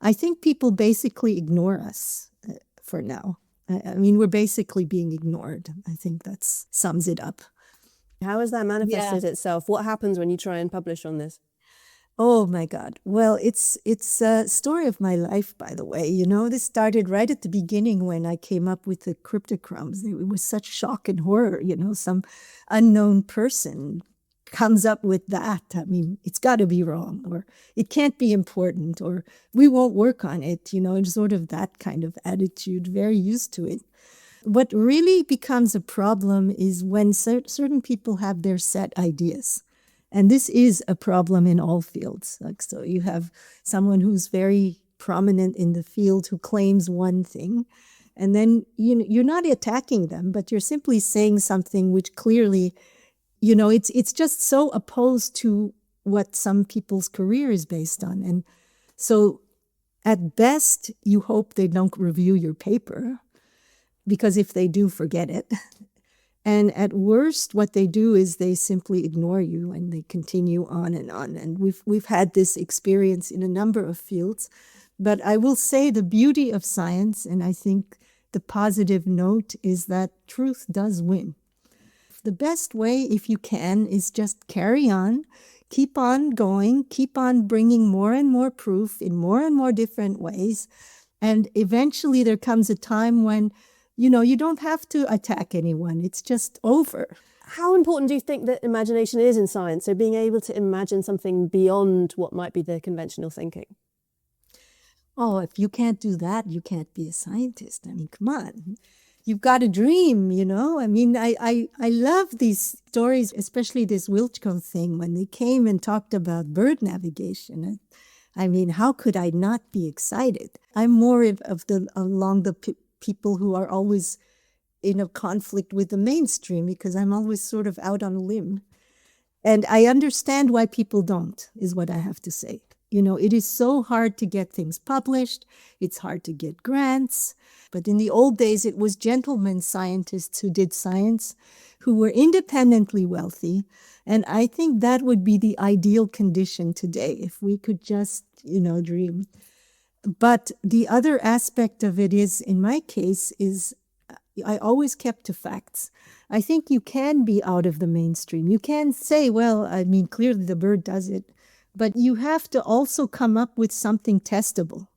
I think people basically ignore us for now. I mean, we're basically being ignored. I think that sums it up. How has that manifested itself? What happens when you try and publish on this? Oh my God. Well, it's a story of my life, by the way. You know, this started right at the beginning when I came up with the cryptochromes. It was such shock and horror, you know, some unknown person comes up with that. I mean, it's got to be wrong, or it can't be important, or we won't work on it, you know, and sort of that kind of attitude, very used to it. What really becomes a problem is when certain people have their set ideas. And this is a problem in all fields. Like, so you have someone who's very prominent in the field who claims one thing, and then you're not attacking them, but you're simply saying something which clearly, you know, it's just so opposed to what some people's career is based on. And so at best, you hope they don't review your paper, because if they do, forget it. And at worst, what they do is they simply ignore you and they continue on and on. And we've had this experience in a number of fields. But I will say the beauty of science, and I think the positive note, is that truth does win. The best way, if you can, is just carry on, keep on going, keep on bringing more and more proof in more and more different ways. And eventually there comes a time when, you know, you don't have to attack anyone. It's just over. How important do you think that imagination is in science? So being able to imagine something beyond what might be the conventional thinking. Oh, if you can't do that, you can't be a scientist. I mean, come on. You've got a dream, you know? I mean, I love these stories, especially this Wiltshire thing, when they came and talked about bird navigation. I mean, how could I not be excited? I'm more along the people who are always in a conflict with the mainstream, because I'm always sort of out on a limb. And I understand why people don't, is what I have to say. You know, it is so hard to get things published. It's hard to get grants. But in the old days, it was gentlemen scientists who did science, who were independently wealthy. And I think that would be the ideal condition today, if we could just, you know, dream. But the other aspect of it is, in my case, is I always kept to facts. I think you can be out of the mainstream. You can say, well, I mean, clearly the bird does it. But you have to also come up with something testable.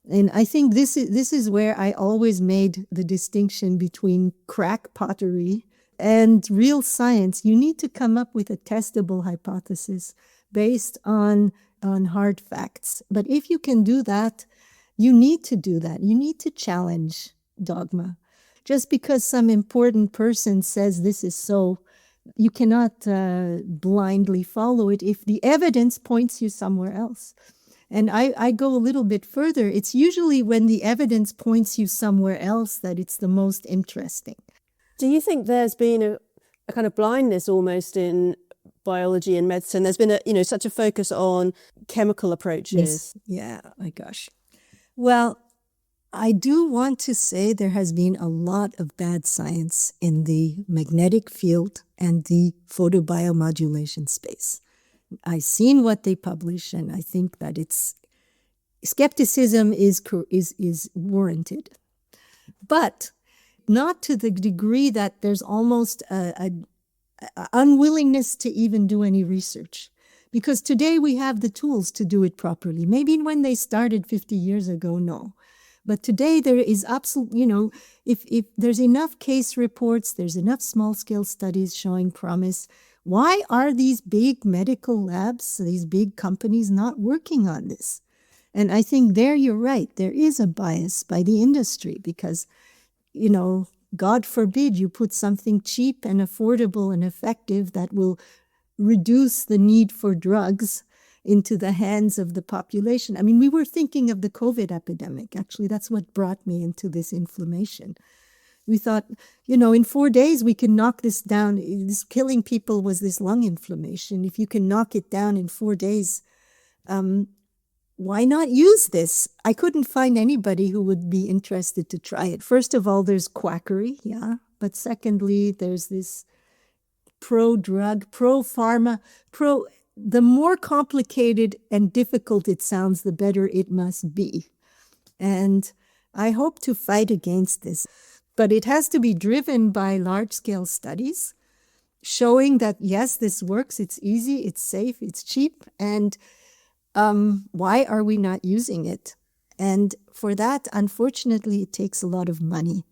And I think this is where I always made the distinction between crack pottery and real science. You need to come up with a testable hypothesis based on hard facts. But if you can do that, you need to do that. You need to challenge dogma. Just because some important person says this is so, you cannot blindly follow it if the evidence points you somewhere else. And I go a little bit further. It's usually when the evidence points you somewhere else that it's the most interesting. Do you think there's been a kind of blindness almost in biology and medicine? There's been such a focus on chemical approaches. Yes. Yeah, my gosh. Well, I do want to say there has been a lot of bad science in the magnetic field and the photobiomodulation space. I've seen what they publish, and I think that skepticism is warranted, but not to the degree that there's almost an unwillingness to even do any research. Because today we have the tools to do it properly. Maybe when they started 50 years ago, no. But today there is absolutely, if there's enough case reports, there's enough small-scale studies showing promise, why are these big medical labs, these big companies not working on this? And I think there you're right. There is a bias by the industry because, God forbid you put something cheap and affordable and effective that will reduce the need for drugs into the hands of the population. I mean, we were thinking of the COVID epidemic. Actually, that's what brought me into this inflammation. We thought, in 4 days we can knock this down. This killing people was this lung inflammation. If you can knock it down in 4 days, why not use this? I couldn't find anybody who would be interested to try it. First of all, there's quackery, yeah. But secondly, there's this pro-drug, pro-pharma, the more complicated and difficult it sounds, the better it must be. And I hope to fight against this. But it has to be driven by large-scale studies showing that, yes, this works, it's easy, it's safe, it's cheap, and why are we not using it? And for that, unfortunately, it takes a lot of money.